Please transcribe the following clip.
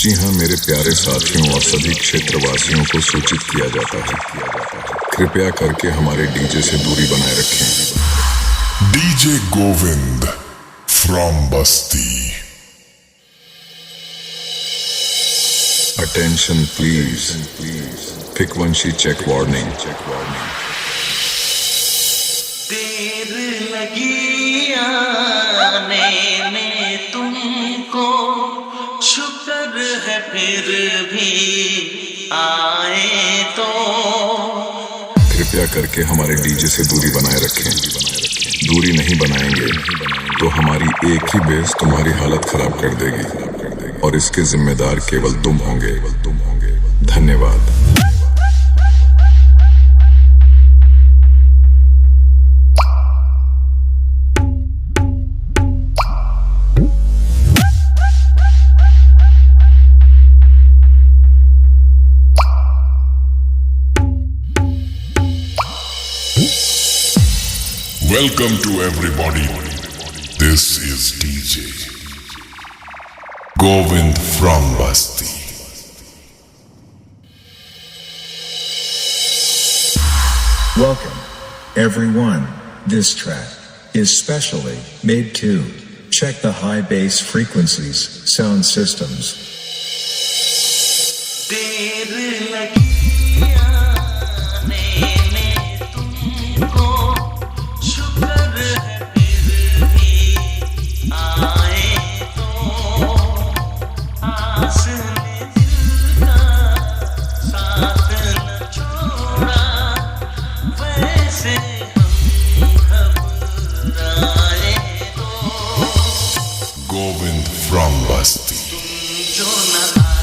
जी हाँ मेरे प्यारे साथियों और सभी क्षेत्रवासियों को सूचित किया जाता है, कृपया करके हमारे डीजे से दूरी बनाए रखें। DJ Govind from Basti. Attention please. Frequency check warning. देर लगी आने में तुमको, शुक्र है फिर भी आए तो। कृपया करके हमारे डीजे से दूरी बनाए रखें। दूरी नहीं बनाएंगे तो हमारी एक ही बेस तुम्हारी हालत खराब कर देगी और इसके जिम्मेदार केवल तुम होंगे। धन्यवाद। Welcome to everybody. This is DJ Govind from Basti. Welcome, everyone. This track is specially made to check the high bass frequencies sound systems. देर लगी आने में तुमको, शुक्र है फिर भी आए तो। आस ने दिल का साथ न छोड़ा, वैसे हम घबराए तो। Govind from Basti. जो न